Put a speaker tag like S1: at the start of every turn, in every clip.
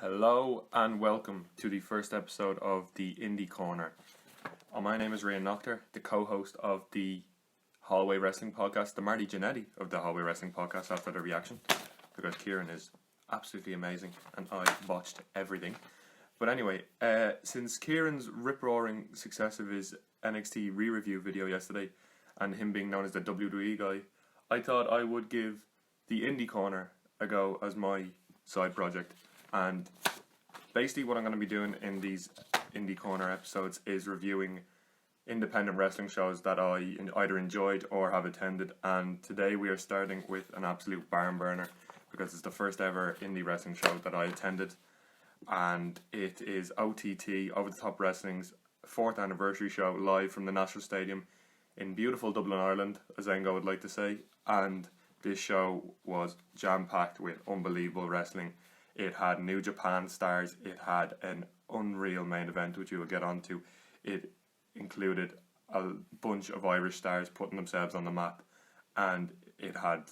S1: Hello and welcome to the first episode of the Indie Corner. My name is Rian Nocter, the co-host of the Hallway Wrestling Podcast, the Marty Jannetty of the Hallway Wrestling Podcast after the reaction, because Kieran is absolutely amazing and I botched everything. But anyway, since Kieran's rip-roaring success of his NXT re-review video yesterday and him being known as the WWE guy, I thought I would give the Indie Corner a go as my side project. And basically what I'm going to be doing in these Indie Corner episodes is reviewing independent wrestling shows that I either enjoyed or have attended. And today we are starting with an absolute barn burner because it's the first ever indie wrestling show that I attended. And it is OTT, Over the Top Wrestling's 4th anniversary show live from the National Stadium in beautiful Dublin, Ireland, as Engo would like to say. And this show was jam-packed with unbelievable wrestling. It had New Japan stars, it had an unreal main event which we will get onto. It included a bunch of Irish stars putting themselves on the map, and it had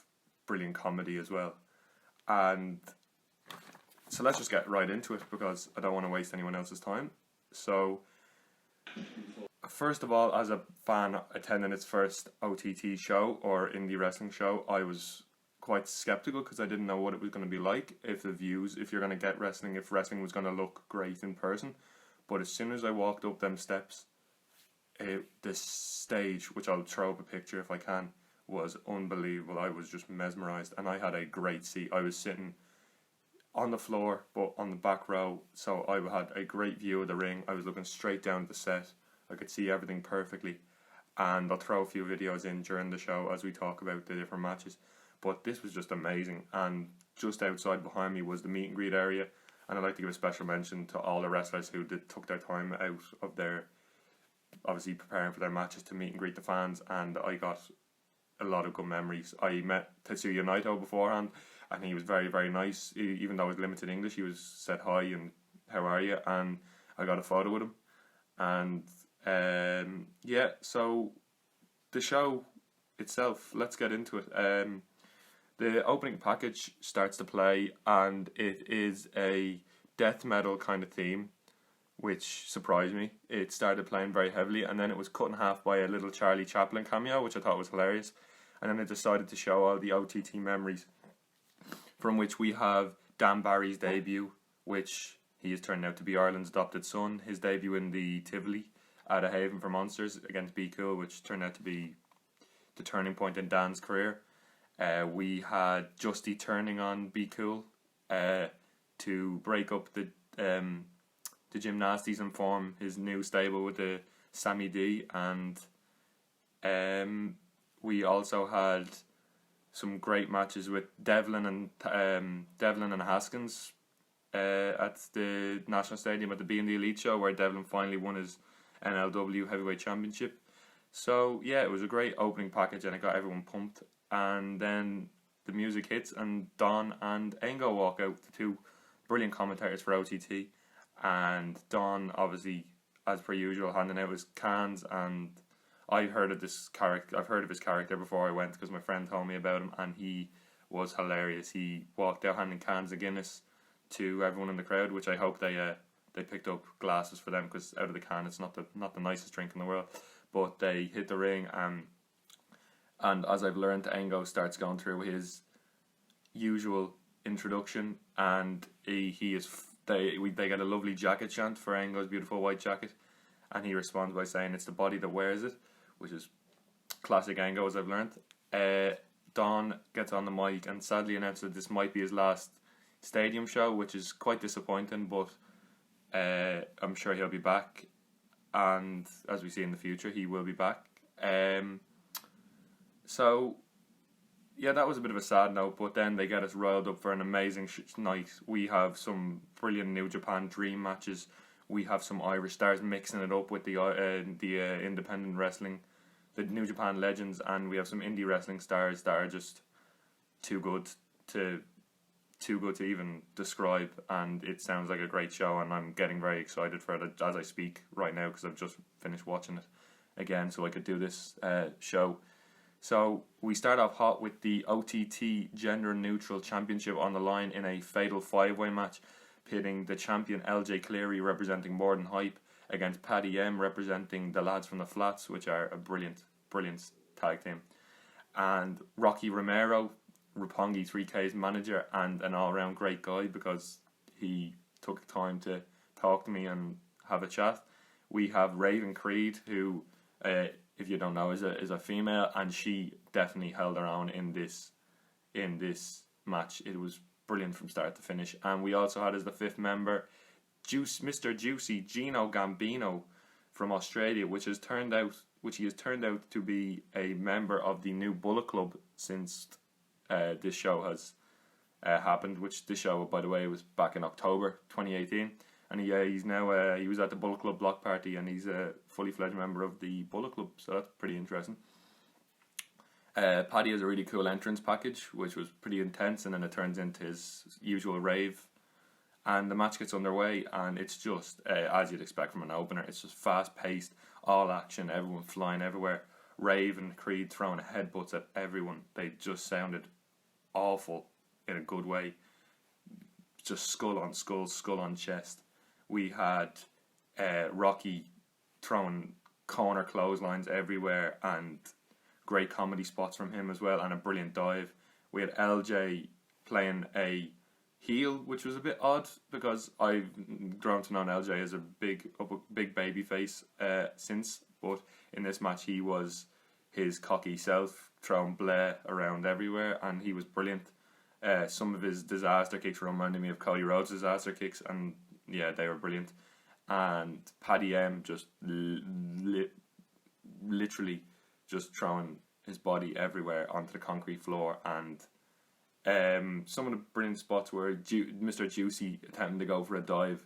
S1: brilliant comedy as well. And so let's just get right into it because I don't want to waste anyone else's time. So first of all, as a fan attending its first OTT show or indie wrestling show, I was quite skeptical because I didn't know what it was going to be like, if you're going to get wrestling, if wrestling was going to look great in person. But as soon as I walked up them steps, the stage, which I'll throw up a picture if I can, was unbelievable. I was just mesmerised, and I had a great seat. I was sitting on the floor but on the back row, so I had a great view of the ring. I was looking straight down at the set. I could see everything perfectly, and I'll throw a few videos in during the show as we talk about the different matches. But this was just amazing, and just outside behind me was the meet and greet area, and I'd like to give a special mention to all the wrestlers who took their time out of their, obviously preparing for their matches, to meet and greet the fans, and I got a lot of good memories. I met Tetsuya Naito beforehand, and he was very, very nice. Even though it was limited English, he was said hi and how are you, and I got a photo with him. And so the show itself, let's get into it. The opening package starts to play, and it is a death metal kind of theme, which surprised me. It started playing very heavily, and then it was cut in half by a little Charlie Chaplin cameo, which I thought was hilarious. And then it decided to show all the OTT memories, from which we have Dan Barry's debut, which he is turning out to be Ireland's adopted son. His debut in the Tivoli at a Haven for Monsters against Be Cool, which turned out to be the turning point in Dan's career. We had Justy turning on Be Cool to break up the Gymnasties and form his new stable with the Sammy D, and we also had some great matches with Devlin and Haskins at the National Stadium at the Being the Elite show, where Devlin finally won his NLW Heavyweight Championship. So yeah, it was a great opening package and it got everyone pumped. And then the music hits and Don and Engo walk out, the two brilliant commentators for OTT. And Don, obviously, as per usual, handing out his cans. And I've heard of his character before I went because my friend told me about him, and he was hilarious. He walked out handing cans of Guinness to everyone in the crowd, which I hope they picked up glasses for them, because out of the can it's not the nicest drink in the world. But they hit the ring, and as I've learned, Engo starts going through his usual introduction, and they get a lovely jacket chant for Engo's beautiful white jacket, and he responds by saying it's the body that wears it, which is classic Engo, as I've learned. Don gets on the mic and sadly announces that this might be his last stadium show, which is quite disappointing, but I'm sure he'll be back, and as we see in the future, he will be back. So, yeah, that was a bit of a sad note, but then they get us riled up for an amazing night. We have some brilliant New Japan dream matches. We have some Irish stars mixing it up with the independent wrestling, the New Japan legends, and we have some indie wrestling stars that are just too good to even describe. And it sounds like a great show, and I'm getting very excited for it as I speak right now because I've just finished watching it again, so I could do this show. So we start off hot with the OTT Gender Neutral Championship on the line in a fatal 5-way match. pitting the champion LJ Cleary representing More Than Hype against Paddy M representing the lads from the Flats, which are a brilliant tag team. And Rocky Romero, Roppongi 3K's manager and an all-round great guy because he took time to talk to me and have a chat. We have Raven Creed, who, if you don't know, is a female, and she definitely held her own in this match. It was brilliant from start to finish. And we also had as the fifth member Mr. Juicy Gino Gambino from Australia, which he has turned out to be a member of the new Bullet Club since this show has happened. Which this show, by the way, was back in October 2018, and he's now he was at the Bullet Club block party, and he's a fully fledged member of the Bullet Club. So that's pretty interesting. Paddy has a really cool entrance package, which was pretty intense, and then it turns into his usual rave. And the match gets underway, and it's just, as you'd expect from an opener, it's just fast-paced, all action, everyone flying everywhere. Rave and Creed throwing headbutts at everyone. They just sounded awful in a good way. Just skull on skull, skull on chest. We had Rocky throwing corner clotheslines everywhere, and great comedy spots from him as well, and a brilliant dive. We had LJ playing a heel, which was a bit odd because I've grown to know LJ as a big baby face since, but in this match he was his cocky self, throwing Blair around everywhere, and he was brilliant. Some of his disaster kicks reminded me of Cody Rhodes' disaster kicks, and yeah, they were brilliant. And Paddy M just literally just throwing his body everywhere onto the concrete floor, and some of the brilliant spots were Mr. Juicy attempting to go for a dive,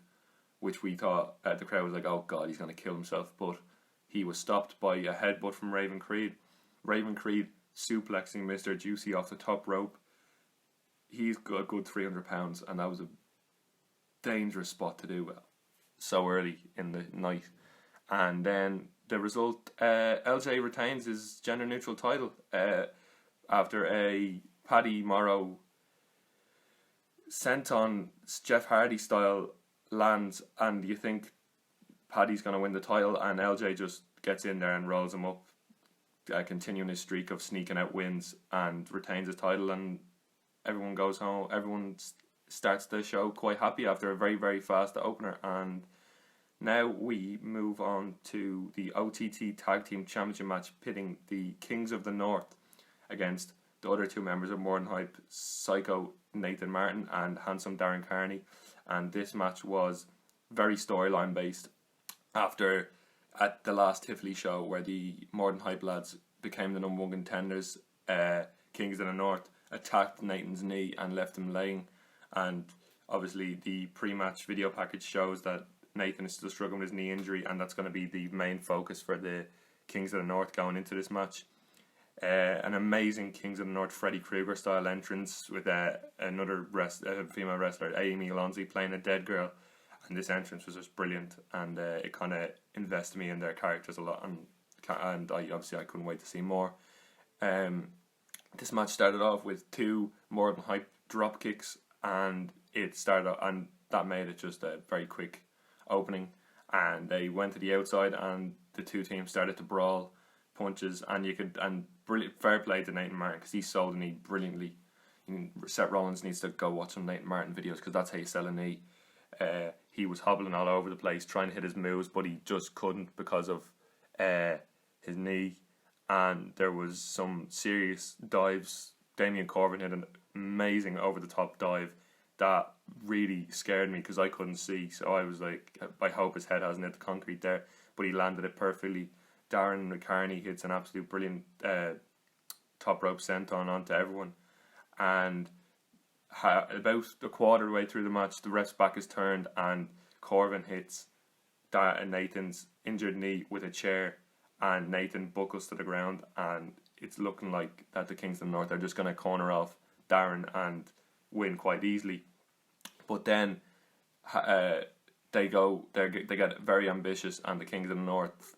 S1: which we thought the crowd was like, oh god, he's going to kill himself, but he was stopped by a headbutt from Raven Creed. Raven Creed suplexing Mr. Juicy off the top rope. He's got a good 300 pounds, and that was a dangerous spot to do so early in the night. And then the result, LJ retains his gender neutral title after a Paddy Morrow senton Jeff Hardy style lands, and you think Paddy's going to win the title, and LJ just gets in there and rolls him up, continuing his streak of sneaking out wins, and retains his title, and everyone goes home. Everyone starts the show quite happy after a very, very fast opener. And now we move on to the OTT Tag Team Championship match, pitting the Kings of the North against the other two members of More Than Hype, Psycho Nathan Martin and Handsome Darren Carney. And this match was very storyline based after, at the last Tivoli show where the More Than Hype lads became the number one contenders, Kings of the North attacked Nathan's knee and left him laying, and obviously the pre-match video package shows that Nathan is still struggling with his knee injury, and that's going to be the main focus for the Kings of the North going into this match. An amazing Kings of the North Freddy Krueger style entrance with another female wrestler, Amy Alonzi, playing a dead girl, and this entrance was just brilliant, and it kind of invested me in their characters a lot, and I couldn't wait to see more. This match started off with two More Than Hype drop kicks, and that made it just a very quick opening, and they went to the outside, and the two teams started to brawl, punches, and brilliant, fair play to Nathan Martin because he sold a knee brilliantly. Seth Rollins needs to go watch some Nathan Martin videos because that's how you sell a knee. He was hobbling all over the place trying to hit his moves, but he just couldn't because of his knee, and there was some serious dives. Damien Corbin hit an amazing over the top dive that really scared me because I couldn't see, so I was like, I hope his head hasn't hit the concrete there, but he landed it perfectly. Darren Carney hits an absolute brilliant top rope senton onto everyone, and about a quarter of the way through the match, the ref's back is turned, and Corbin hits Nathan's injured knee with a chair, and Nathan buckles to the ground, and it's looking like that the Kings of the North are just going to corner off Darren and win quite easily. But then they get very ambitious, and the Kings of the North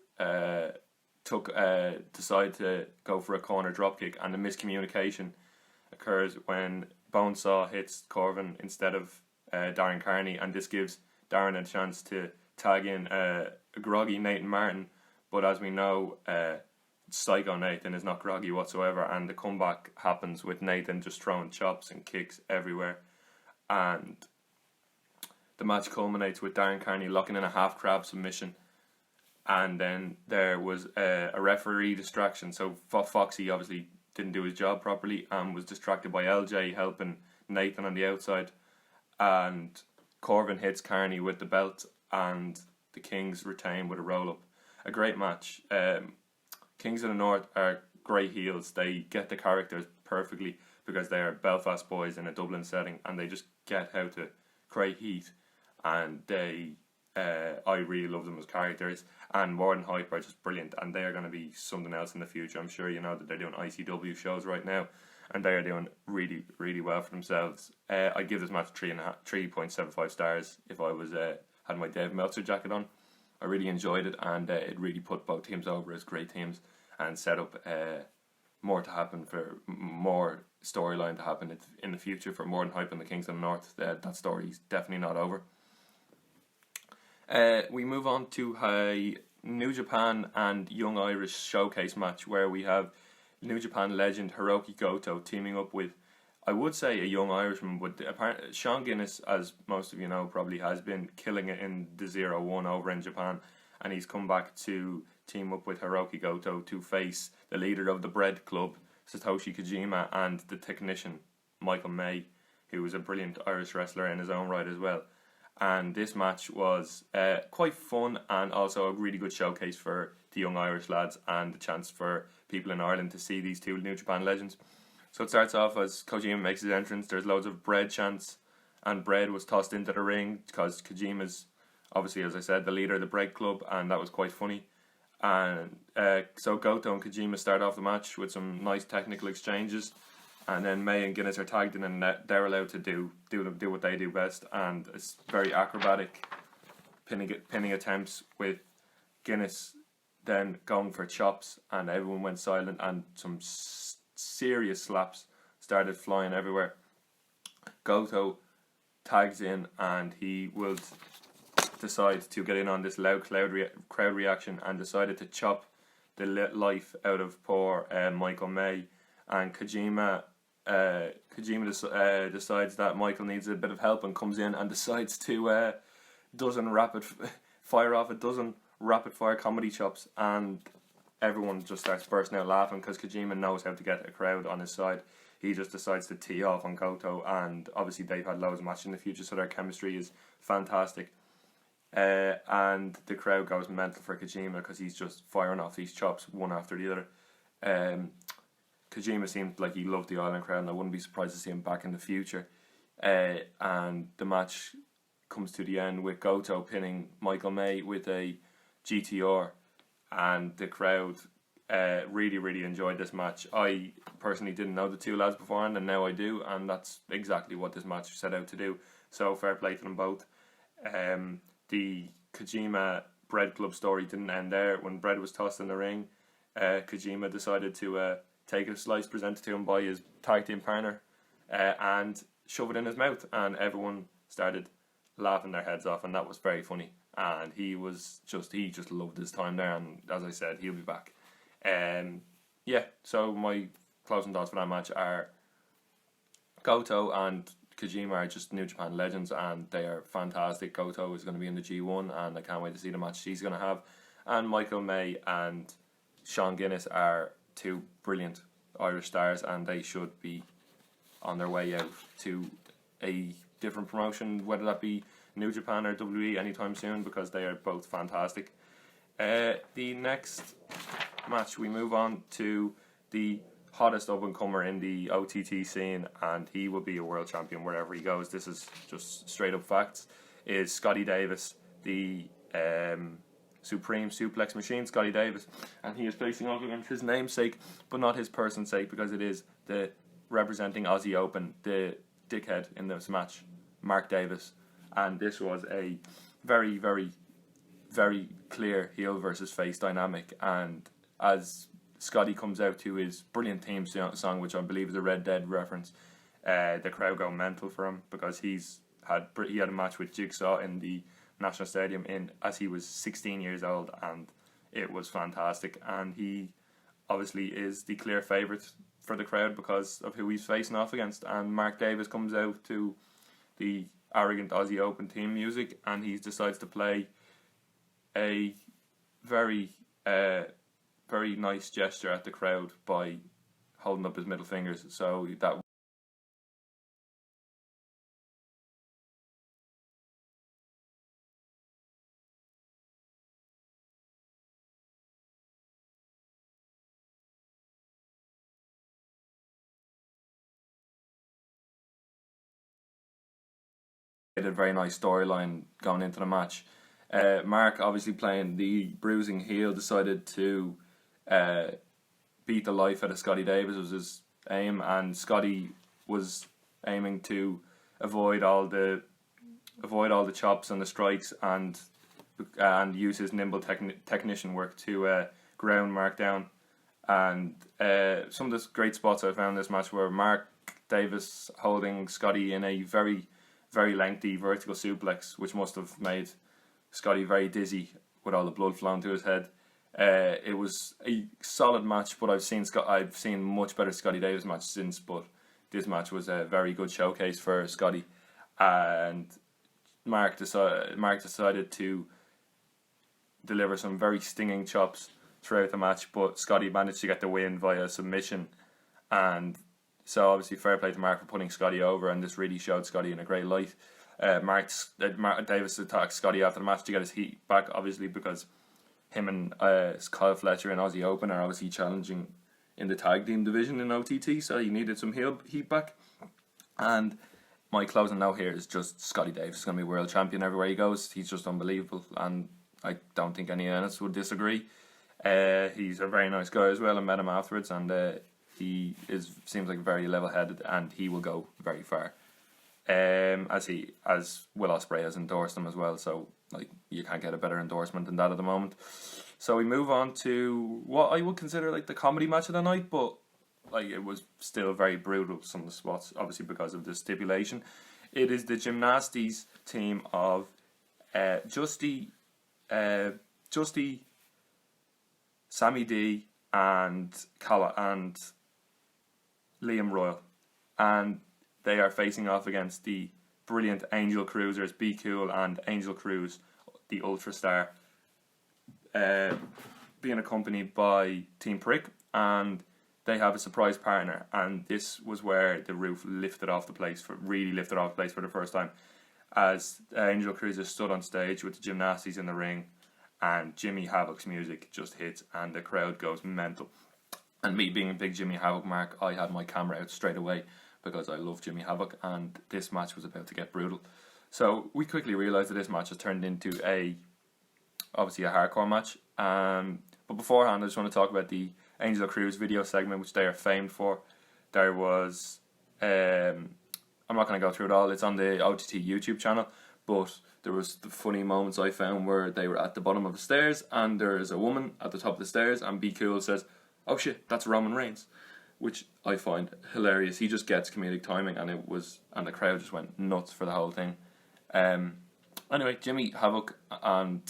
S1: decide to go for a corner dropkick, and the miscommunication occurs when Bonesaw hits Corbin instead of Darren Carney, and this gives Darren a chance to tag in a groggy Nathan Martin. But as we know, Psycho Nathan is not groggy whatsoever, and the comeback happens with Nathan just throwing chops and kicks everywhere. And the match culminates with Darren Carney locking in a half crab submission. And then there was a referee distraction. So Foxy obviously didn't do his job properly and was distracted by LJ helping Nathan on the outside. And Corbin hits Carney with the belt, and the Kings retain with a roll-up. A great match. Kings of the North are great heels. They get the characters perfectly because they are Belfast boys in a Dublin setting, and they just get how to create heat. And I really love them as characters, and More Than Hype are just brilliant, and they are going to be something else in the future. I'm sure you know that they're doing ICW shows right now, and they are doing really, really well for themselves. I give this match 3.75 stars if I was had my Dave Meltzer jacket on. I really enjoyed it, and it really put both teams over as great teams and set up more to happen, for more storyline to happen in the future for More Than Hype and the Kings of the North. That story's definitely not over. We move on to a New Japan and Young Irish showcase match where we have New Japan legend Hiroki Goto teaming up with, I would say, a young Irishman, but apparently Sean Guinness, as most of you know, probably has been killing it in the 0-1 over in Japan, and he's come back to team up with Hiroki Goto to face the leader of the Bread Club, Satoshi Kojima, and the technician Michael May, who is a brilliant Irish wrestler in his own right as well. And this match was quite fun and also a really good showcase for the young Irish lads and the chance for people in Ireland to see these two New Japan legends. So it starts off as Kojima makes his entrance. There's loads of bread chants, and bread was tossed into the ring because Kojima's obviously, as I said, the leader of the Bread Club, and that was quite funny. And so Goto and Kojima start off the match with some nice technical exchanges. And then May and Guinness are tagged in, and they're allowed to do what they do best, and it's very acrobatic pinning attempts, with Guinness then going for chops, and everyone went silent, and some serious slaps started flying everywhere. Goto tags in, and he will decide to get in on this loud crowd reaction, and decided to chop the life out of poor Michael May. And Kojima decides that Michael needs a bit of help and comes in and decides to fire off a dozen rapid fire comedy chops, and everyone just starts bursting out laughing because Kojima knows how to get a crowd on his side. He just decides to tee off on Goto, and obviously they've had loads of matches in the future, so their chemistry is fantastic. And the crowd goes mental for Kojima because he's just firing off these chops one after the other. Kojima seemed like he loved the Island crowd, and I wouldn't be surprised to see him back in the future. And the match comes to the end with Goto pinning Michael May with a GTR, and the crowd really, really enjoyed this match. I personally didn't know the two lads beforehand, and now I do, and that's exactly what this match set out to do. So fair play to them both. The Kojima Bread Club story didn't end there. When bread was tossed in the ring, Kojima decided to take a slice presented to him by his tag team partner and shove it in his mouth, and everyone started laughing their heads off, and that was very funny. And he just loved his time there, and as I said, he'll be back. So my closing thoughts for that match are Goto and Kojima are just New Japan legends, and they are fantastic. Goto is going to be in the G1, and I can't wait to see the match he's going to have. And Michael May and Sean Guinness are two brilliant Irish stars, and they should be on their way out to a different promotion, whether that be New Japan or WWE, anytime soon, because they are both fantastic. The next match, we move on to the hottest up-and-comer in the OTT scene, and he will be a world champion wherever he goes. This is just straight-up facts. Is Scotty Davis, the Supreme Suplex Machine, Scotty Davis, and he is facing off against his namesake, but not his person's sake, because it is the representing Aussie Open, the dickhead in this match, Mark Davis. And this was a very, very, very clear heel versus face dynamic, and as Scotty comes out to his brilliant theme song, which I believe is a Red Dead reference, the crowd go mental for him because he's he had a match with Jigsaw in the National Stadium as he was 16 years old, and it was fantastic. And he obviously is the clear favourite for the crowd because of who he's facing off against. And Mark Davis comes out to the arrogant Aussie Open theme music, and he decides to play a very very nice gesture at the crowd by holding up his middle fingers. So that had a very nice storyline going into the match. Mark, obviously playing the bruising heel, decided to beat the life out of Scotty Davis was his aim, and Scotty was aiming to avoid all the chops and the strikes and use his nimble technician work to ground Mark down. And some of the great spots I found in this match were Mark Davis holding Scotty in a very, very lengthy vertical suplex, which must have made Scotty very dizzy with all the blood flowing to his head. It was a solid match, but I've seen much better Scotty Davis matches since, but this match was a very good showcase for Scotty. And Mark decided to deliver some very stinging chops throughout the match, but Scotty managed to get the win via submission. And so obviously fair play to Mark for putting Scotty over, and this really showed Scotty in a great light. Mark Davis attacked Scotty after the match to get his heat back, obviously, because him and Kyle Fletcher in Aussie Open are obviously challenging in the tag team division in OTT, so he needed some heat back. And my closing note here is just Scotty Davis is going to be world champion everywhere he goes. He's just unbelievable, and I don't think any of us would disagree. He's a very nice guy as well. I met him afterwards, and he seems like very level-headed, and he will go very far. As Will Ospreay has endorsed him as well, so like you can't get a better endorsement than that at the moment. So we move on to what I would consider like the comedy match of the night, but like it was still very brutal, some of the spots, obviously because of the stipulation. It is the gymnastics team of Justy, Sammy D, and Liam Royal, and they are facing off against the brilliant Angel Cruisers, Be Cool and Angel Cruz, the Ultra Star, being accompanied by Team Prick, and they have a surprise partner. And this was where the roof really lifted off the place for the first time, as Angel Cruisers stood on stage with the gymnastics in the ring, and Jimmy Havoc's music just hits, and the crowd goes mental. And me being a big Jimmy Havoc mark, I had my camera out straight away because I love Jimmy Havoc, and this match was about to get brutal. So we quickly realised that this match has turned into obviously a hardcore match. But beforehand, I just want to talk about the Angel Cruz video segment, which they are famed for. There was, I'm not going to go through it all, it's on the OTT YouTube channel, but there was the funny moments I found where they were at the bottom of the stairs, and there is a woman at the top of the stairs, and Be Cool says, "Oh shit, that's Roman Reigns," which I find hilarious. He just gets comedic timing, and the crowd just went nuts for the whole thing. Anyway, Jimmy Havoc and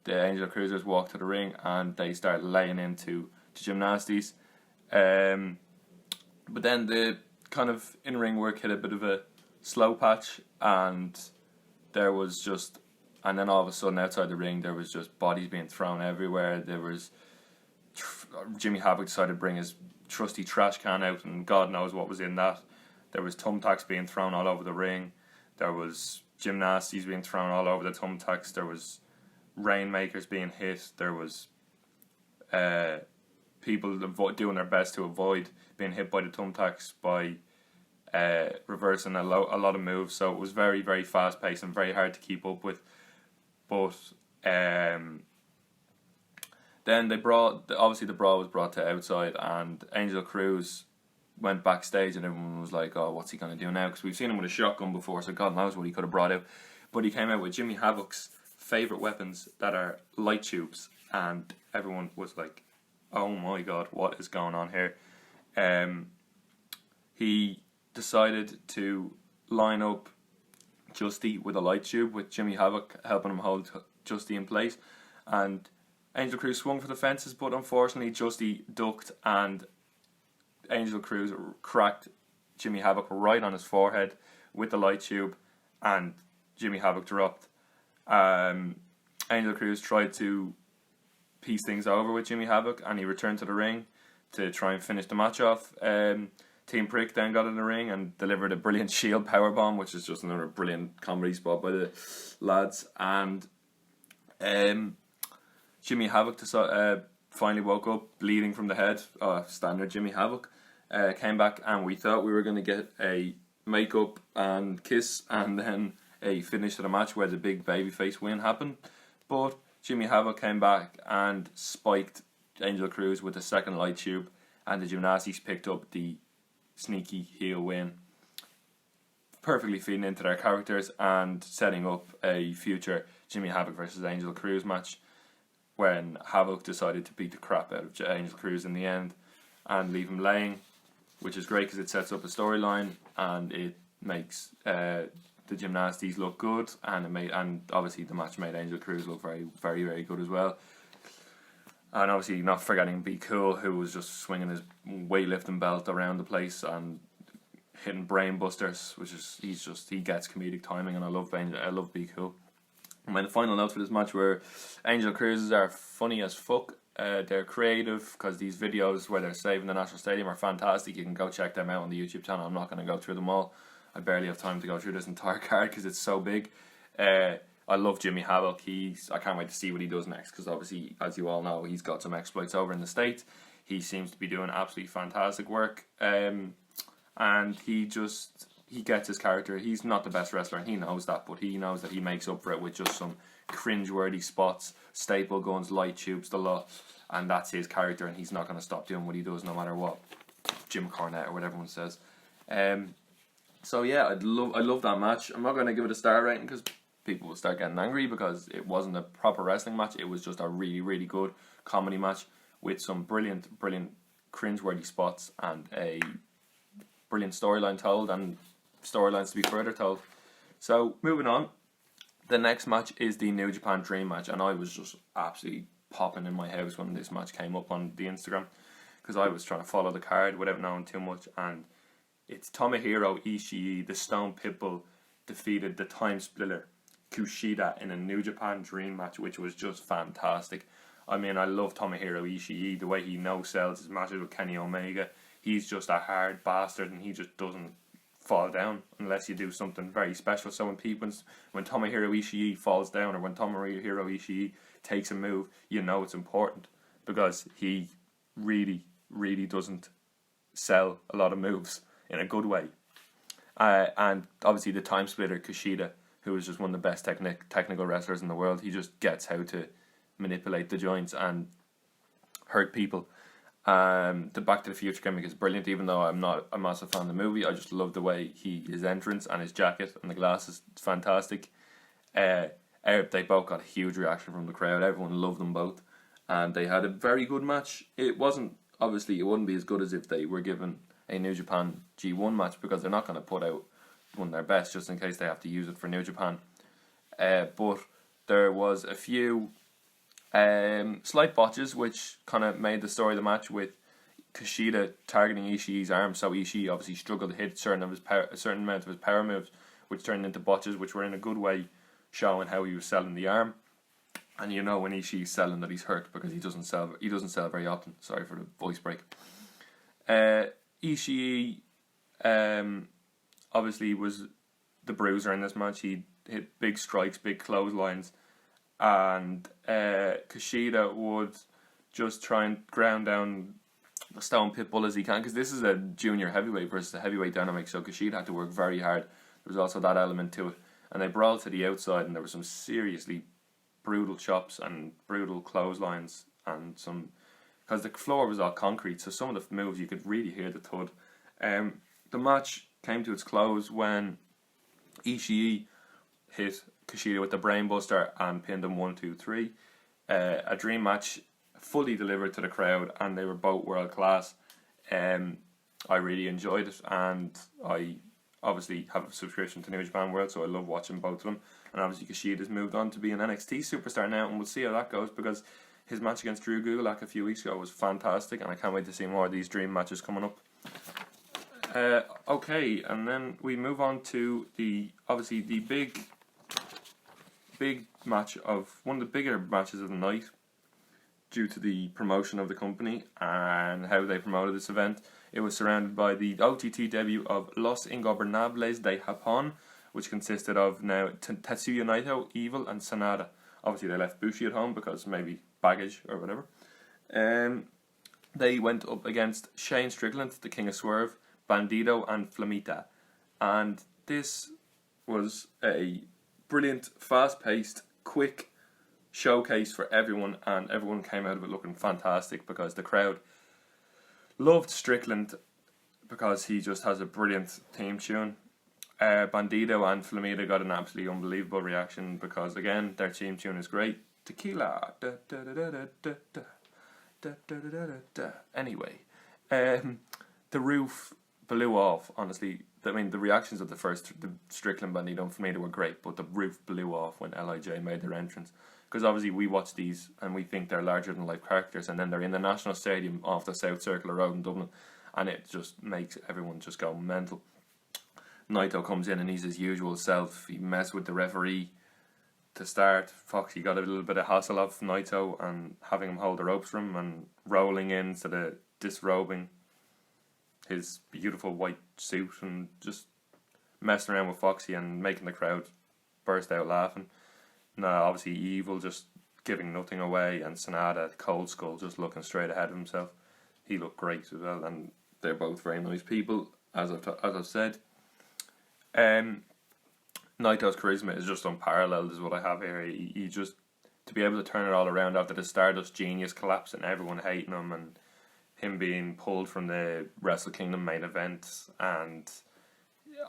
S1: the Angel Cruisers walk to the ring, and they start laying into gymnastics. But then the kind of in-ring work hit a bit of a slow patch, and then all of a sudden outside the ring there was just bodies being thrown everywhere. There was Jimmy Havoc decided to bring his trusty trash can out, and God knows what was in that. There was thumbtacks being thrown all over the ring. There was gymnastics being thrown all over the thumbtacks. There was rainmakers being hit. There was people doing their best to avoid being hit by the thumbtacks by reversing a lot of moves. So it was very, very fast paced and very hard to keep up with. But then the brawl was brought to outside, and Angel Cruz went backstage, and everyone was like, "Oh, what's he going to do now?" Because we've seen him with a shotgun before, so God knows what he could have brought out. But he came out with Jimmy Havoc's favourite weapons, that are light tubes, and everyone was like, "Oh my God, what is going on here?" He decided to line up Justy with a light tube, with Jimmy Havoc helping him hold Justy in place. And Angel Cruz swung for the fences, but unfortunately Justy ducked and Angel Cruz cracked Jimmy Havoc right on his forehead with the light tube, and Jimmy Havoc dropped. Angel Cruz tried to piece things over with Jimmy Havoc, and he returned to the ring to try and finish the match off. Team Prick then got in the ring and delivered a brilliant Shield powerbomb, which is just another brilliant comedy spot by the lads. And Jimmy Havoc finally woke up bleeding from the head. Standard Jimmy Havoc. Came back, and we thought we were going to get a make-up and kiss and then a finish to the match where the big babyface win happened. But Jimmy Havoc came back and spiked Angel Cruz with a second light tube, and the Gymnasties picked up the sneaky heel win, perfectly feeding into their characters and setting up a future Jimmy Havoc versus Angel Cruz match, when Havoc decided to beat the crap out of Angel Cruz in the end and leave him laying, which is great because it sets up a storyline and it makes the Gymnasties look good, and obviously the match made Angel Cruz look very, very, very good as well. And obviously not forgetting Be Cool, who was just swinging his weightlifting belt around the place and hitting brain busters, which is he gets comedic timing, and I love Be Cool. And my final notes for this match were Angel Cruzes are funny as fuck. They're creative because these videos where they're saving the National Stadium are fantastic. You can go check them out on the YouTube channel. I'm not going to go through them all. I barely have time to go through this entire card because it's so big. I love Jimmy Havoc. I can't wait to see what he does next, because obviously, as you all know, he's got some exploits over in the States. He seems to be doing absolutely fantastic work, and he gets his character. He's not the best wrestler, and he knows that, but he knows that he makes up for it with just some cringe-worthy spots, staple guns, light tubes, the lot, and that's his character, and he's not going to stop doing what he does no matter what Jim Cornette or whatever everyone says. So yeah, I love that match. I'm not going to give it a star rating because people will start getting angry, because it wasn't a proper wrestling match. It was just a really, really good comedy match with some brilliant cringeworthy spots and a brilliant storyline told, and storylines to be further told. So moving on, the next match is the New Japan Dream match, and I was just absolutely popping in my house when this match came up on the Instagram, because I was trying to follow the card without knowing too much. And it's Tomohiro Ishii, the Stone Pitbull, defeated the Time Splitter Kushida in a New Japan Dream match, which was just fantastic. I mean, I love Tomohiro Ishii, the way he no-sells his matches with Kenny Omega. He's just a hard bastard, and he just doesn't fall down unless you do something very special. So when Tomohiro Ishii falls down, or when Tomohiro Ishii takes a move, you know it's important, because he really, really doesn't sell a lot of moves in a good way. And obviously the Time Splitter Kushida, who is just one of the best technical wrestlers in the world. He just gets how to manipulate the joints and hurt people. The Back to the Future gimmick is brilliant, even though I'm not a massive fan of the movie. I just love the way his entrance and his jacket and the glasses. It's fantastic. They both got a huge reaction from the crowd. Everyone loved them both, and they had a very good match. It wouldn't be as good as if they were given a New Japan G1 match, because they're not going to put out one of their best just in case they have to use it for New Japan. But there was a few slight botches which kind of made the story of the match, with Kushida targeting Ishii's arm, so Ishii obviously struggled to hit a certain amount of his power moves, which turned into botches, which were in a good way showing how he was selling the arm. And you know when Ishii's selling that he's hurt, because he doesn't sell very often. Sorry for the voice break. Ishii obviously was the bruiser in this match. He hit big strikes, big clotheslines, and Kushida would just try and ground down the Stone Pitbull as he can, because this is a junior heavyweight versus a heavyweight dynamic, so Kushida had to work very hard. There was also that element to it, and they brawled to the outside, and there were some seriously brutal chops and brutal clotheslines, and some, because the floor was all concrete, so some of the moves you could really hear the thud. The match came to its close when Ishii hit Kushida with the brainbuster and pinned him 1-2-3. A dream match, fully delivered to the crowd, and they were both world class. I really enjoyed it, and I obviously have a subscription to New Japan World, so I love watching both of them. And obviously Kushida's moved on to be an NXT superstar now, and we'll see how that goes, because his match against Drew Gulak a few weeks ago was fantastic, and I can't wait to see more of these dream matches coming up. Okay, and then we move on to the big match of one of the bigger matches of the night, due to the promotion of the company and how they promoted this event. It was surrounded by the OTT debut of Los Ingobernables de Japón, which consisted of now Tetsuya Naito, Evil, and Sanada. Obviously they left Bushi at home because maybe baggage or whatever. They went up against Shane Strickland, the King of Swerve, Bandido, and Flamita. And this was a brilliant, fast-paced, quick showcase for everyone, and everyone came out of it looking fantastic, because the crowd loved Strickland because he just has a brilliant theme tune. Bandido and Flamita got an absolutely unbelievable reaction because, again, their theme tune is great. Tequila. Da, da, da, da, da, da, da, da, da, da, da. Anyway, the roof blew off, honestly. I mean, the reactions of the Strickland, Bandido and Flamita were great, but the roof blew off when LIJ made their entrance. Because obviously we watch these and we think they're larger than life characters, and then they're in the National Stadium off the South Circular Road in Dublin, and it just makes everyone just go mental. Naito comes in and he's his usual self. He messed with the referee to start. Foxy got a little bit of hassle off Naito and having him hold the ropes for him and rolling in instead of disrobing his beautiful white suit and just messing around with Foxy and making the crowd burst out laughing. No, obviously Evil just giving nothing away, and Sanada, Cold Skull, just looking straight ahead of himself. He looked great as well, and they're both very nice people, as I've said. Naito's charisma is just unparalleled, is what I have here. He just, to be able to turn it all around after the Stardust Genius collapse and everyone hating him, and him being pulled from the Wrestle Kingdom main event, and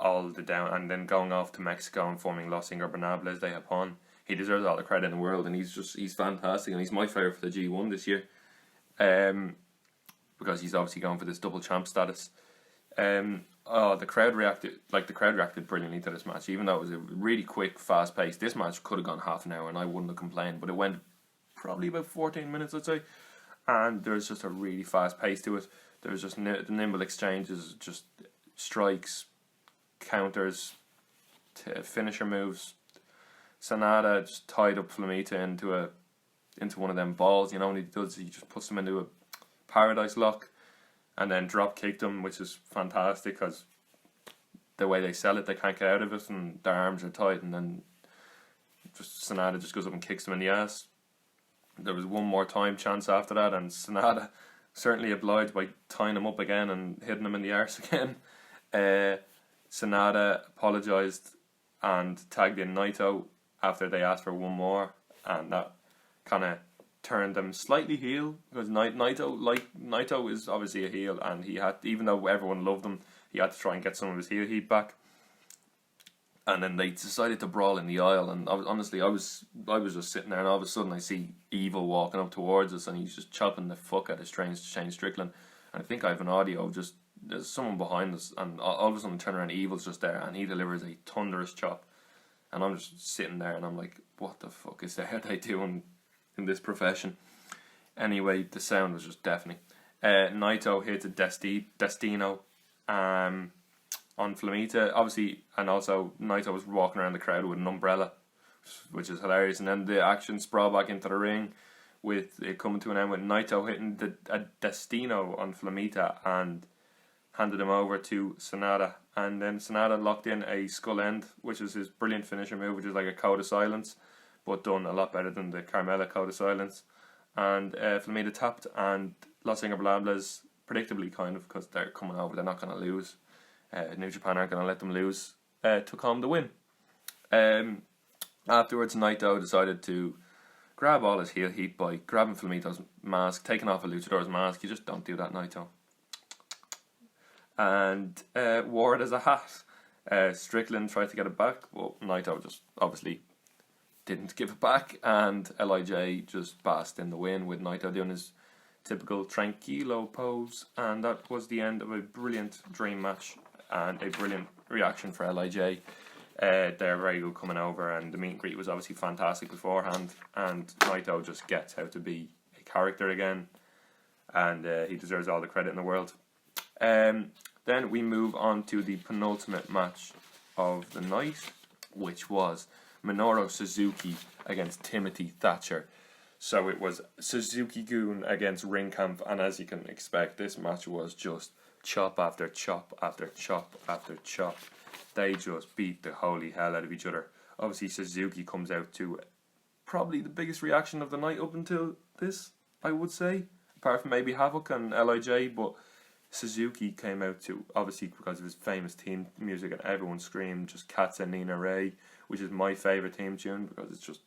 S1: all the down, and then going off to Mexico and forming Los Ingobernables de Japón. He deserves all the credit in the world, and he's fantastic, and he's my favourite for the G1 this year, because he's obviously going for this double champ status. The crowd reacted brilliantly to this match, even though it was a really quick, fast pace. This match could have gone half an hour, and I wouldn't have complained, but it went probably about 14 minutes, I'd say, and there's just a really fast pace to it. There's just the nimble exchanges, just strikes, counters, finisher moves. Sanada just tied up Flamita into one of them balls. You know what he does? He just puts him into a paradise lock, and then drop kicked him, which is fantastic because the way they sell it, they can't get out of it, and their arms are tight. And then just Sanada just goes up and kicks him in the ass. There was one more time chance after that, and Sanada certainly obliged by tying him up again and hitting him in the arse again. Sanada apologised and tagged in Naito after they asked for one more, and that kind of turned them slightly heel, because Naito is obviously a heel, and he had, even though everyone loved him, he had to try and get some of his heel heat back. And then they decided to brawl in the aisle, and honestly, I was just sitting there, and all of a sudden I see Evil walking up towards us, and he's just chopping the fuck out of Shane Strickland. And I think I have an audio of just, there's someone behind us, and all of a sudden I turn around, Evil's just there, and he delivers a thunderous chop. And I'm just sitting there, and I'm like, what the fuck is they doing in this profession? Anyway, the sound was just deafening. Naito hit a Destino on Flamita, obviously, and also Naito was walking around the crowd with an umbrella, which is hilarious. And then the action sprawl back into the ring, with it coming to an end with Naito hitting a Destino on Flamita and handed him over to Sanada. And then Sanada locked in a skull end, which is his brilliant finisher move, which is like a code of silence, but done a lot better than the Carmella code of silence. And Flamita tapped, and Los Ingobernables, predictably kind of, because they're coming over, they're not going to lose. New Japan aren't going to let them lose. Took home the win. Afterwards, Naito decided to grab all his heel heat by grabbing Flamita's mask, taking off a luchador's mask. You just don't do that, Naito. And wore it as a hat. Strickland tried to get it back, but Naito just obviously didn't give it back, and LIJ just basked in the win with Naito doing his typical tranquilo pose. And that was the end of a brilliant dream match and a brilliant reaction for LIJ. They're very good coming over, and the meet and greet was obviously fantastic beforehand, and Naito just gets how to be a character again, and he deserves all the credit in the world. Then we move on to the penultimate match of the night, which was Minoru Suzuki against Timothy Thatcher. So it was Suzuki-gun against Ringkampf, and as you can expect, this match was just chop after chop after chop after chop. They just beat the holy hell out of each other. Obviously, Suzuki comes out to probably the biggest reaction of the night up until this, I would say, apart from maybe Havoc and LIJ, but Suzuki came out to, obviously because of his famous theme music, and everyone screamed just Katsa Nina Ray, which is my favourite theme tune, because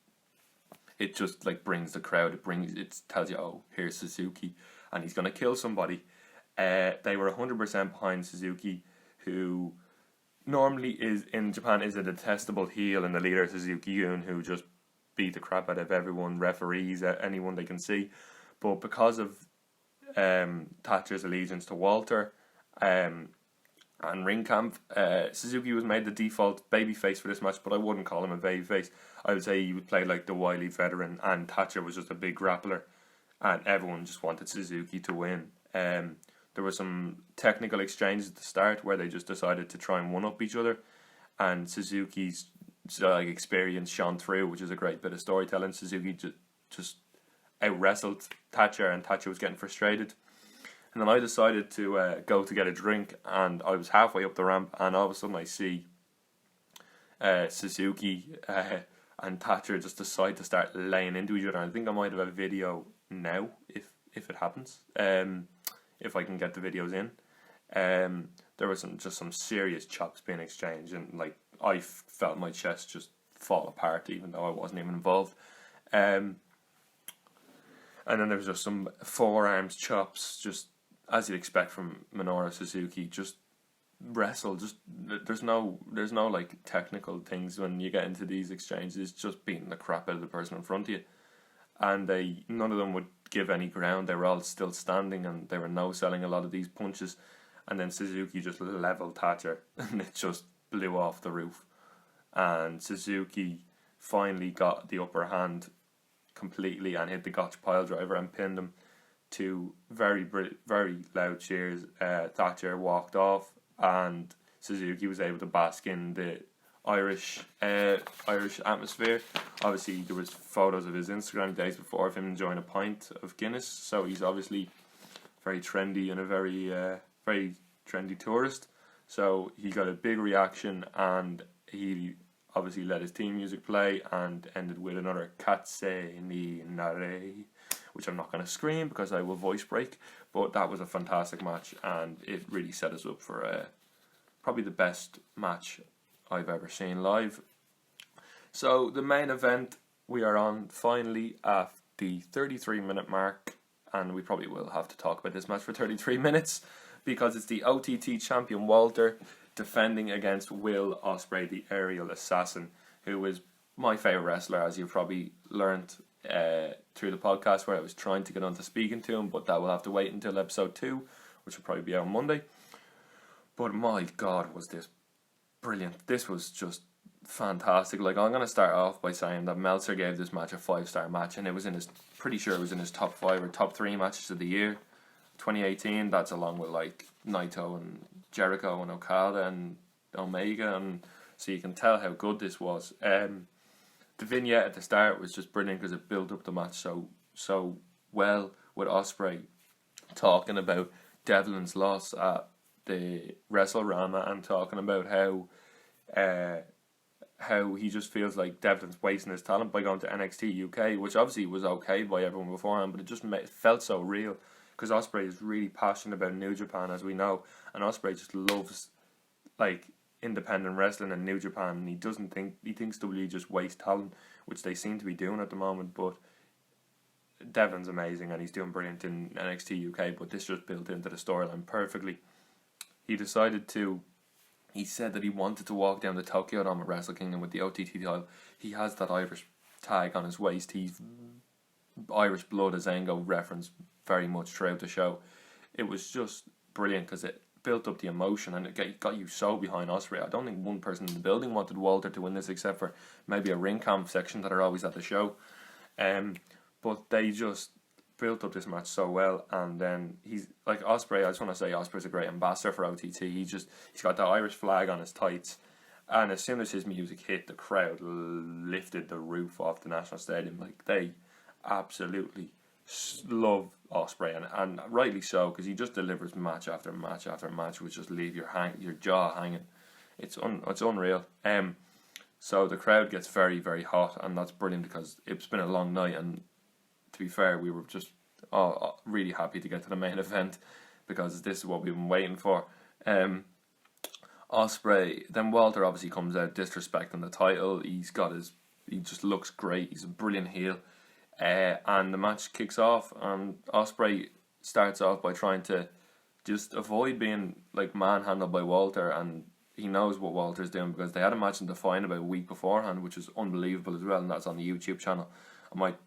S1: it just like brings the crowd, it tells you, oh, here's Suzuki and he's going to kill somebody. They were 100% behind Suzuki, who normally in Japan is a detestable heel, and the leader Suzuki-gun, who just beat the crap out of everyone, referees, anyone they can see. But because of Thatcher's allegiance to Walter and Ringkampf, Suzuki was made the default babyface for this match, but I wouldn't call him a babyface. I would say he would play like the wily veteran, and Thatcher was just a big grappler, and everyone just wanted Suzuki to win. There were some technical exchanges at the start where they just decided to try and one-up each other, and Suzuki's experience shone through, which is a great bit of storytelling. Suzuki just out-wrestled Thatcher, and Thatcher was getting frustrated. And then I decided to go to get a drink, and I was halfway up the ramp, and all of a sudden I see Suzuki and Thatcher just decide to start laying into each other. I think I might have a video now, if it happens, if I can get the videos in. There was some serious chops being exchanged, and like I felt my chest just fall apart, even though I wasn't even involved. And then there was just some forearms chops, just as you'd expect from Minoru Suzuki. Just wrestle, just there's no like technical things when you get into these exchanges. It's just beating the crap out of the person in front of you, and none of them would give any ground. They were all still standing, and they were no-selling a lot of these punches. And then Suzuki just leveled Thatcher, and it just blew off the roof. And Suzuki finally got the upper hand completely and hit the Gotch pile driver and pinned him to very, very loud cheers. Thatcher walked off, and Suzuki was able to bask in the Irish atmosphere. Obviously, there was photos of his Instagram days before of him enjoying a pint of Guinness, so he's obviously very trendy and a very trendy tourist. So he got a big reaction, and he obviously let his theme music play and ended with another Katse ni Nare, which I'm not going to scream because I will voice break, but that was a fantastic match, and it really set us up for probably the best match I've ever seen live. So the main event, we are on finally at the 33-minute mark, and we probably will have to talk about this match for 33 minutes because it's the OTT champion Walter defending against Will Ospreay, the aerial assassin, who is my favourite wrestler, as you've probably learnt through the podcast, where I was trying to get on to speaking to him, but that will have to wait until episode 2, which will probably be out on Monday. But my God, was this brilliant. This was just fantastic. Like, I'm going to start off by saying that Meltzer gave this match a 5-star match, and it was in his top 5 or top 3 matches of the year 2018. That's along with like Naito and Jericho and Okada and Omega, and so you can tell how good this was. The vignette at the start was just brilliant because it built up the match so well, with Ospreay talking about Devlin's loss at the WrestleRama and talking about how he just feels like Devlin's wasting his talent by going to NXT UK, which obviously was okay by everyone beforehand, but it felt so real because Ospreay is really passionate about New Japan, as we know, and Ospreay just loves like independent wrestling in New Japan, and he thinks WWE just waste talent, which they seem to be doing at the moment. But Devlin's amazing and he's doing brilliant in NXT UK, but this just built into the storyline perfectly. He said that he wanted to walk down the Tokyo Dome at Wrestle Kingdom with the OTT title. He has that Irish tag on his waist. He's Irish blood, as Ango referenced very much throughout the show. It was just brilliant because it built up the emotion, and it got you so behind Ospreay. I don't think one person in the building wanted Walter to win this, except for maybe a ring camp section that are always at the show. But they just built up this match so well, and then he's like Ospreay. I just want to say Ospreay's a great ambassador for OTT. He's got the Irish flag on his tights, and as soon as his music hit, the crowd lifted the roof off the National Stadium. Like, they absolutely love Ospreay, and rightly so, because he just delivers match after match after match, which just leave your jaw hanging. It's unreal. So the crowd gets very, very hot, and that's brilliant because it's been a long night, and to be fair, we were just really happy to get to the main event, because this is what we've been waiting for. Ospreay, then Walter obviously comes out disrespecting the title. He just looks great. He's a brilliant heel. And the match kicks off, and Ospreay starts off by trying to just avoid being like manhandled by Walter, and he knows what Walter's doing, because they had a match in Define about a week beforehand, which was unbelievable as well, and that's on the YouTube channel. I might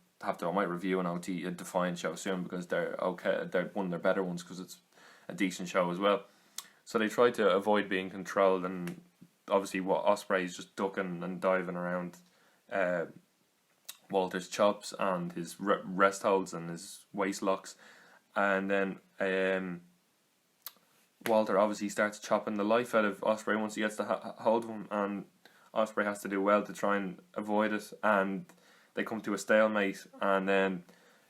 S1: review a Define show soon, because they're one of their better ones, because it's a decent show as well. So they try to avoid being controlled, and obviously what Ospreay is just ducking and diving around Walter's chops and his rest holds and his waist locks, and then Walter obviously starts chopping the life out of Ospreay once he gets the hold of him, and Ospreay has to do well to try and avoid it, and they come to a stalemate, and then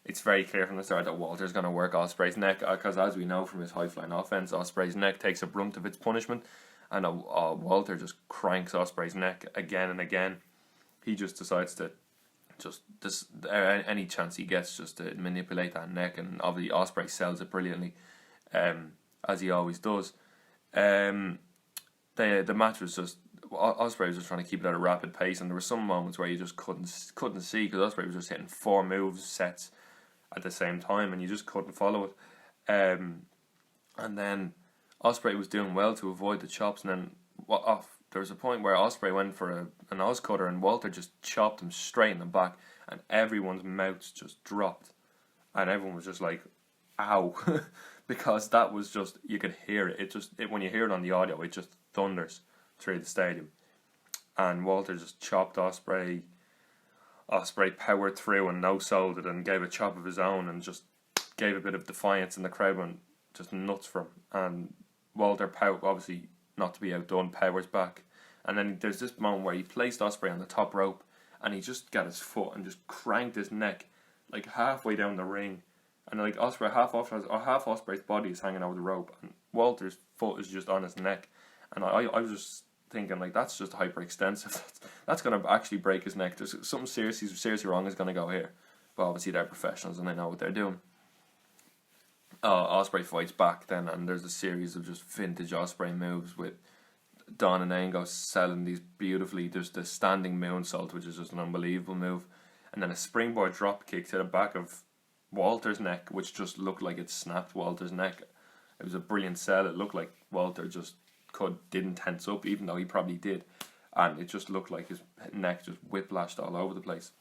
S1: it's very clear from the start that Walter's going to work Ospreay's neck, because as we know from his high-flying offense, Ospreay's neck takes a brunt of its punishment, and Walter just cranks Ospreay's neck again and again. He just decides to any chance he gets just to manipulate that neck, and obviously Ospreay sells it brilliantly, as he always does. The match was just, Ospreay was just trying to keep it at a rapid pace, and there were some moments where you just couldn't see, because Ospreay was just hitting 4 moves sets at the same time, and you just couldn't follow it. And then Ospreay was doing well to avoid the chops, and then there was a point where Ospreay went for an Oz cutter, and Walter just chopped him straight in the back, and everyone's mouths just dropped, and everyone was just like, ow, because that was just, you could hear it. When you hear it on the audio, it just thunders through the stadium, and Walter just chopped Ospreay. Ospreay powered through and no-sold it, and gave a chop of his own, and just gave a bit of defiance, and the crowd went just nuts for him. And Walter, obviously not to be outdone, powers back, and then there's this moment where he placed Ospreay on the top rope, and he just got his foot and just cranked his neck like halfway down the ring, and like half Ospreay's body is hanging over the rope, and Walter's foot is just on his neck, and I was just thinking, like, that's just hyperextensive. That's going to actually break his neck. There's something seriously wrong is going to go here. But obviously they're professionals and they know what they're doing. Ospreay fights back then, and there's a series of just vintage Ospreay moves with Don and Ango selling these beautifully. There's the standing moonsault, which is just an unbelievable move, and then a springboard drop kick to the back of Walter's neck, which just looked like it snapped Walter's neck. It was a brilliant sell. It looked like Walter just didn't tense up, even though he probably did, and it just looked like his neck just whiplashed all over the place.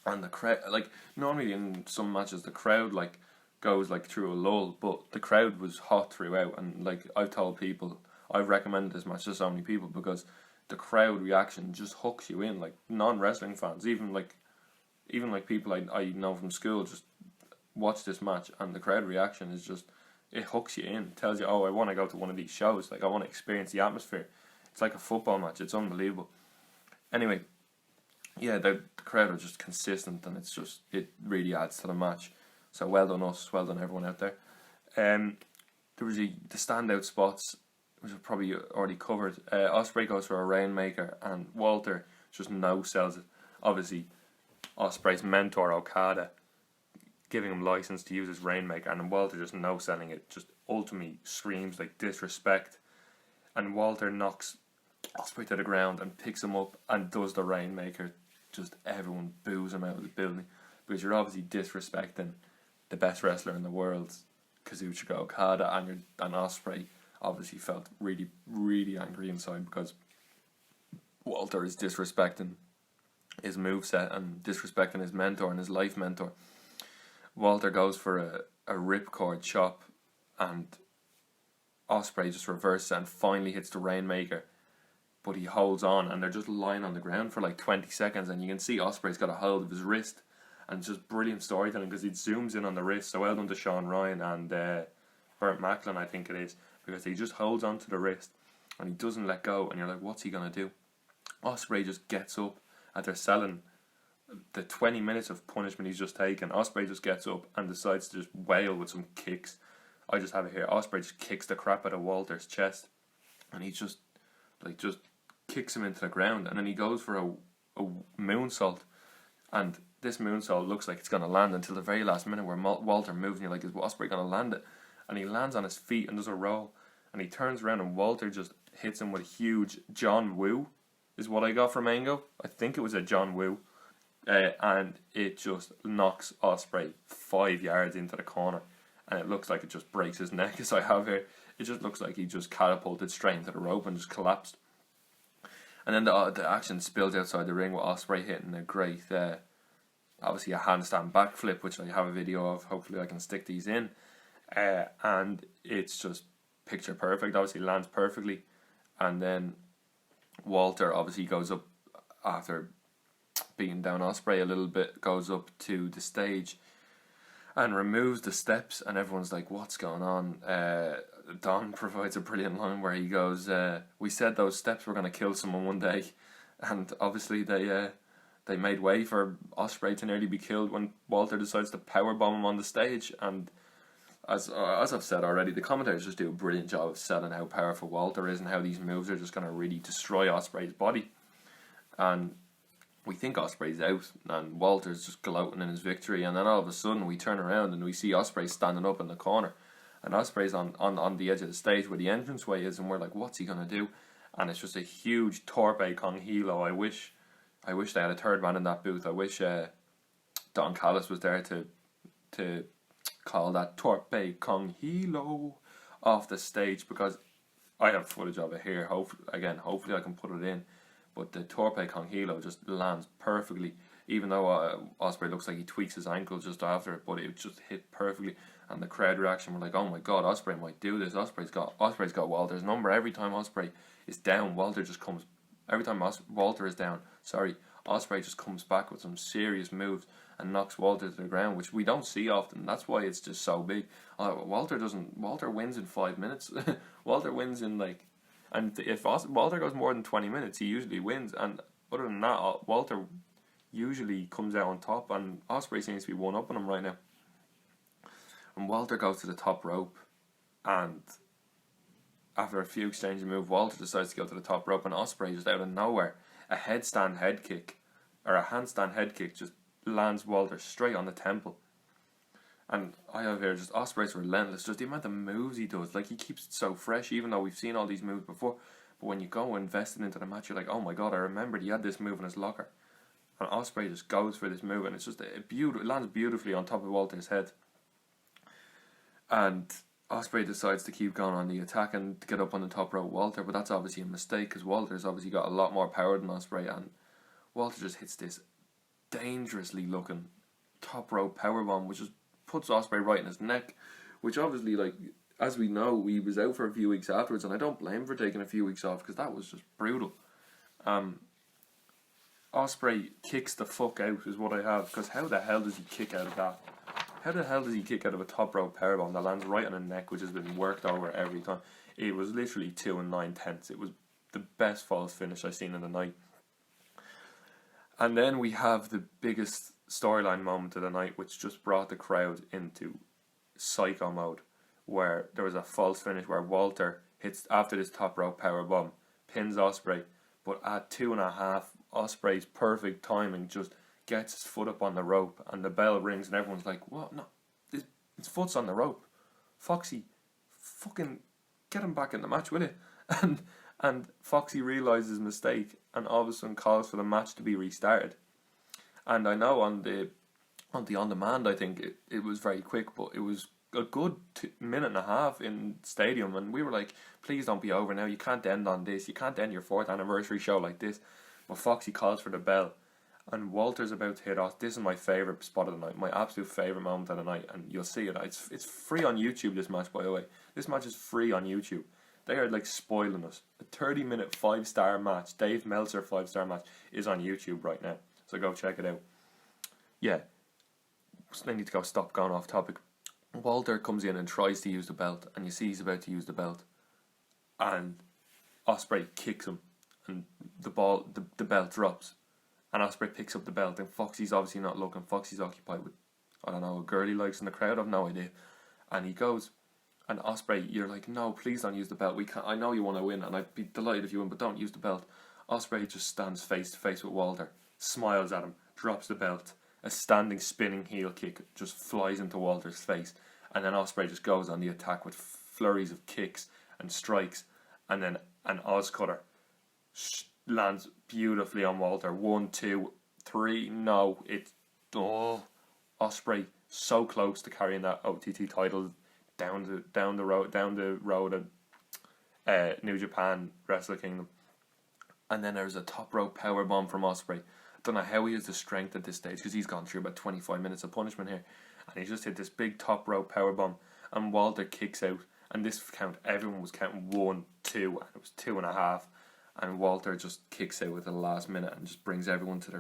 S1: And the crowd, like, normally in some matches the crowd like goes like through a lull, but the crowd was hot throughout, and like I've recommended this match to so many people, because the crowd reaction just hooks you in. Like, non-wrestling fans, even like people I know from school, just watch this match, and the crowd reaction is just, it hooks you in. It tells you, oh, I want to go to one of these shows. Like, I want to experience the atmosphere. It's like a football match. It's unbelievable. Anyway, yeah, the crowd are just consistent, and it really adds to the match. So well done us, well done everyone out there. There was the standout spots, which I've probably already covered. Ospreay goes for a Rainmaker, and Walter just no-sells it. Obviously, Ospreay's mentor, Okada, giving him license to use his Rainmaker, and Walter just no-selling it, just ultimately screams like disrespect, and Walter knocks Ospreay to the ground and picks him up and does the Rainmaker. Just everyone boos him out of the building, because you're obviously disrespecting the best wrestler in the world, Kazuchika Okada, and Ospreay obviously felt really, really angry inside, because Walter is disrespecting his moveset and disrespecting his mentor and his life mentor. Walter goes for a ripcord chop, and Ospreay just reverses and finally hits the Rainmaker, but he holds on, and they're just lying on the ground for like 20 seconds, and you can see Ospreay's got a hold of his wrist, and it's just brilliant storytelling because he zooms in on the wrist. So well done to Sean Ryan and Bert Macklin, I think it is, because he just holds on to the wrist and he doesn't let go, and you're like, what's he gonna do? Ospreay just gets up, and they're selling the 20 minutes of punishment he's just taken. Ospreay just gets up and decides to just wail with some kicks. I just have it here. Ospreay just kicks the crap out of Walter's chest, and he just kicks him into the ground, and then he goes for a moonsault, and this moonsault looks like it's going to land until the very last minute where Walter moves, and you're like, is Ospreay going to land it? And he lands on his feet and does a roll, and he turns around, and Walter just hits him with a huge John Woo, is what I got from Mango. I think it was a John Woo, and it just knocks Ospreay 5 yards into the corner, and it looks like it just breaks his neck, as I have here. It just looks like he just catapulted straight into the rope and just collapsed. And then the action spills outside the ring with Ospreay hitting a great, obviously a handstand backflip, which I have a video of. Hopefully I can stick these in. And it's just picture perfect. Obviously lands perfectly. And then Walter obviously goes up after beating down Ospreay a little bit, goes up to the stage and removes the steps, and everyone's like, what's going on? Don provides a brilliant line where he goes, we said those steps were going to kill someone one day, and obviously they made way for Ospreay to nearly be killed when Walter decides to powerbomb him on the stage. And as I've said already, the commentators just do a brilliant job of selling how powerful Walter is and how these moves are just going to really destroy Ospreay's body. And we think Ospreay's out, and Walter's just gloating in his victory, and then all of a sudden we turn around and we see Ospreay standing up in the corner, and Ospreay's on the edge of the stage where the entranceway is, and we're like, what's he gonna do? And it's just a huge Torpe con hilo. I wish they had a third man in that booth. I wish Don Callis was there to call that Torpe con hilo off the stage, because I have footage of it here. Hopefully I can put it in. But the Torpe con hilo just lands perfectly, even though Ospreay looks like he tweaks his ankle just after it, but it just hit perfectly, and the crowd reaction were like, oh my god, Ospreay might do this. Ospreay's got Walter's number. Every time Ospreay is down, Walter just comes. Every time Walter is down, Ospreay just comes back with some serious moves and knocks Walter to the ground, which we don't see often. That's why it's just so big. Walter wins in 5 minutes. Walter wins in like. And if Walter goes more than 20 minutes, he usually wins. And other than that, Walter usually comes out on top, and Ospreay seems to be one up on him right now. And Walter goes to the top rope, and after a few exchanges of moves, Walter decides to go to the top rope, and Ospreay just out of nowhere, a handstand head kick just lands Walter straight on the temple. And I have here just Ospreay's relentless, just the amount of moves he does. Like, he keeps it so fresh, even though we've seen all these moves before. But when you go invested into the match, you're like, oh my god, I remembered he had this move in his locker. And Ospreay just goes for this move, and it's just it lands beautifully on top of Walter's head. And Ospreay decides to keep going on the attack and to get up on the top rope Walter, but that's obviously a mistake, because Walter's obviously got a lot more power than Ospreay, and Walter just hits this dangerously looking top rope powerbomb, which just puts Ospreay right in his neck, which obviously, like, as we know, he was out for a few weeks afterwards, and I don't blame him for taking a few weeks off, because that was just brutal. Ospreay kicks the fuck out is what I have, because how the hell does he kick out of that? How the hell does he kick out of a top rope powerbomb that lands right on a neck, which has been worked over every time? It was literally 2 9/10. It was the best false finish I've seen in the night. And then we have the biggest storyline moment of the night, which just brought the crowd into psycho mode, where there was a false finish where Walter hits after this top rope powerbomb, pins Ospreay, but at 2.5, Ospreay's perfect timing just gets his foot up on the rope, and the bell rings, and everyone's like, what? No, his foot's on the rope. Foxy, fucking get him back in the match, will you? And Foxy realises his mistake, and all of a sudden calls for the match to be restarted. And I know on the on-demand, I think it was very quick, but it was a good minute and a half in stadium, and we were like, please don't be over now, you can't end on this, you can't end your 4th anniversary show like this. But Foxy calls for the bell, and Walter's about to hit off. This is my favourite spot of the night, my absolute favourite moment of the night, and you'll see it. It's free on YouTube, this match, by the way. This match is free on YouTube. They are like spoiling us. A 30-minute 5-star match, Dave Meltzer 5-star match, is on YouTube right now. So go check it out. Yeah, I need to go stop going off topic. Walter comes in and tries to use the belt, and you see he's about to use the belt, and Ospreay kicks him, and the belt drops, and Ospreay picks up the belt, and Foxy's obviously not looking. Foxy's occupied with, I don't know, a girl he likes in the crowd, I've no idea. And he goes, and Ospreay, you're like, no, please don't use the belt. We can't. I know you want to win, and I'd be delighted if you win, but don't use the belt. Ospreay just stands face to face with Walter, smiles at him, drops the belt. A standing spinning heel kick just flies into Walter's face, and then Ospreay just goes on the attack with flurries of kicks and strikes, and then an Ozcutter lands beautifully on Walter. 1, 2, 3. No, it's Ospreay so close to carrying that OTT title down the road at New Japan Wrestle Kingdom, and then there's a top rope power bomb from Ospreay. Don't know how he has the strength at this stage, because he's gone through about 25 minutes of punishment here, and he just hit this big top rope powerbomb, and Walter kicks out, and this count, everyone was counting 1, 2, and it was 2.5, and Walter just kicks out at the last minute and just brings everyone to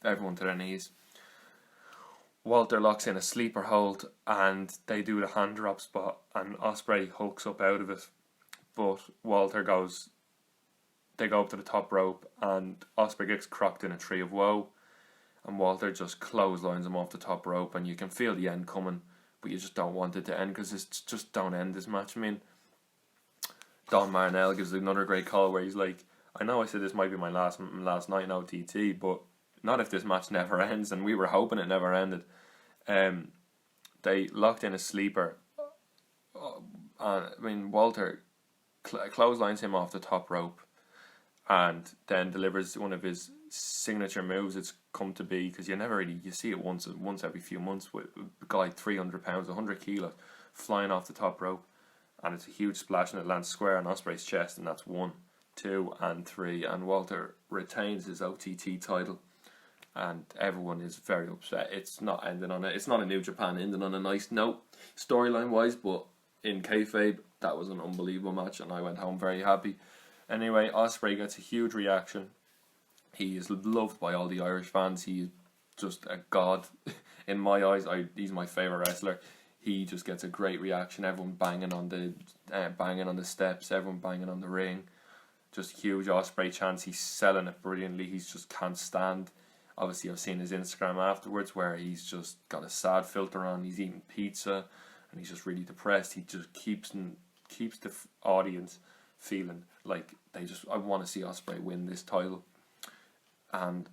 S1: their knees. Walter locks in a sleeper hold, and they do the hand drop spot, and Ospreay hooks up out of it, but they go up to the top rope, and Ospreay gets crocked in a tree of woe, and Walter just clotheslines him off the top rope, and you can feel the end coming, but you just don't want it to end, because it's just don't end this match. I mean, Don Marnell gives another great call where he's like, I know I said this might be my last night in OTT, but not if this match never ends, and we were hoping it never ended. They locked in a sleeper, Walter clotheslines him off the top rope, and then delivers one of his signature moves. It's come to be, because you see it once every few months, with a guy 300 pounds, 100 kilos, flying off the top rope, and it's a huge splash, and it lands square on Ospreay's chest, and that's 1, 2, and 3, and Walter retains his OTT title, and everyone is very upset. It's not ending on it. It's not a New Japan ending on a nice note, storyline wise, but in kayfabe, that was an unbelievable match, and I went home very happy. Anyway, Ospreay gets a huge reaction. He is loved by all the Irish fans. He is just a god in my eyes. He's my favourite wrestler. He just gets a great reaction. Everyone banging on the steps. Everyone banging on the ring. Just huge Ospreay chants. He's selling it brilliantly. He just can't stand. Obviously, I've seen his Instagram afterwards where he's just got a sad filter on. He's eating pizza, and he's just really depressed. He just keeps the audience feeling like I want to see Ospreay win this title. And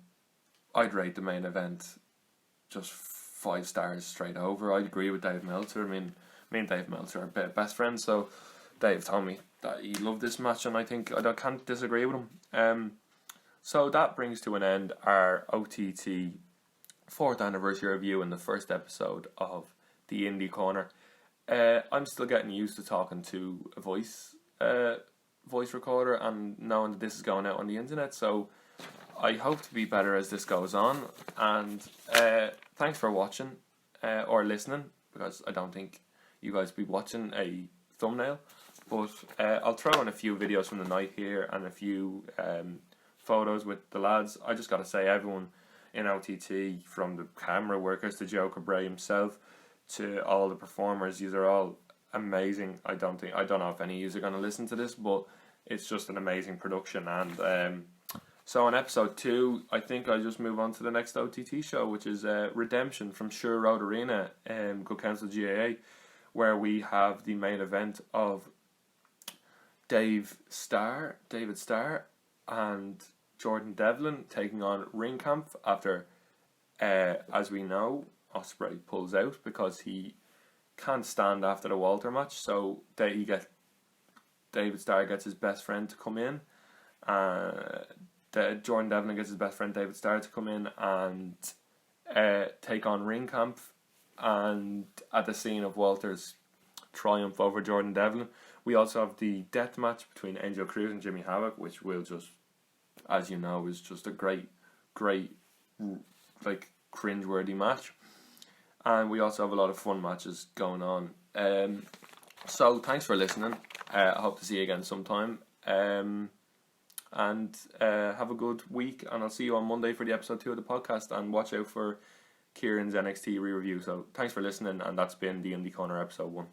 S1: I'd rate the main event just 5 stars straight over. I'd agree with Dave Meltzer. I mean, me and Dave Meltzer are best friends, so Dave told me that he loved this match, and I think I can't disagree with him. So that brings to an end our OTT 4th anniversary review and the first episode of the Indie Corner. I'm still getting used to talking to a voice recorder and knowing that this is going out on the internet, so I hope to be better as this goes on. And thanks for watching or listening, because I don't think you guys will be watching a thumbnail, but I'll throw in a few videos from the night here and a few photos with the lads. I just gotta say, everyone in OTT, from the camera workers to Joe Cabray himself to all the performers, these are all amazing. I don't know if any of you are going to listen to this, but it's just an amazing production. And so on episode 2, I think I'll just move on to the next OTT show, which is Redemption from Sure Road Arena, Good Counsel GAA, where we have the main event of David Starr and Jordan Devlin taking on Ringkampf after, as we know, Ospreay pulls out because he can't stand after the Walter match. So David Starr gets his best friend to come in. Jordan Devlin gets his best friend David Starr to come in and take on Ringkampf. And at the scene of Walter's triumph over Jordan Devlin, we also have the death match between Angel Cruz and Jimmy Havoc, which will just, as you know, is just a great like cringeworthy match, and we also have a lot of fun matches going on. So thanks for listening. I hope to see you again sometime. And have a good week, and I'll see you on Monday for the episode 2 of the podcast, and watch out for Kieran's NXT re-review. So thanks for listening, and that's been the Indie Corner episode 1.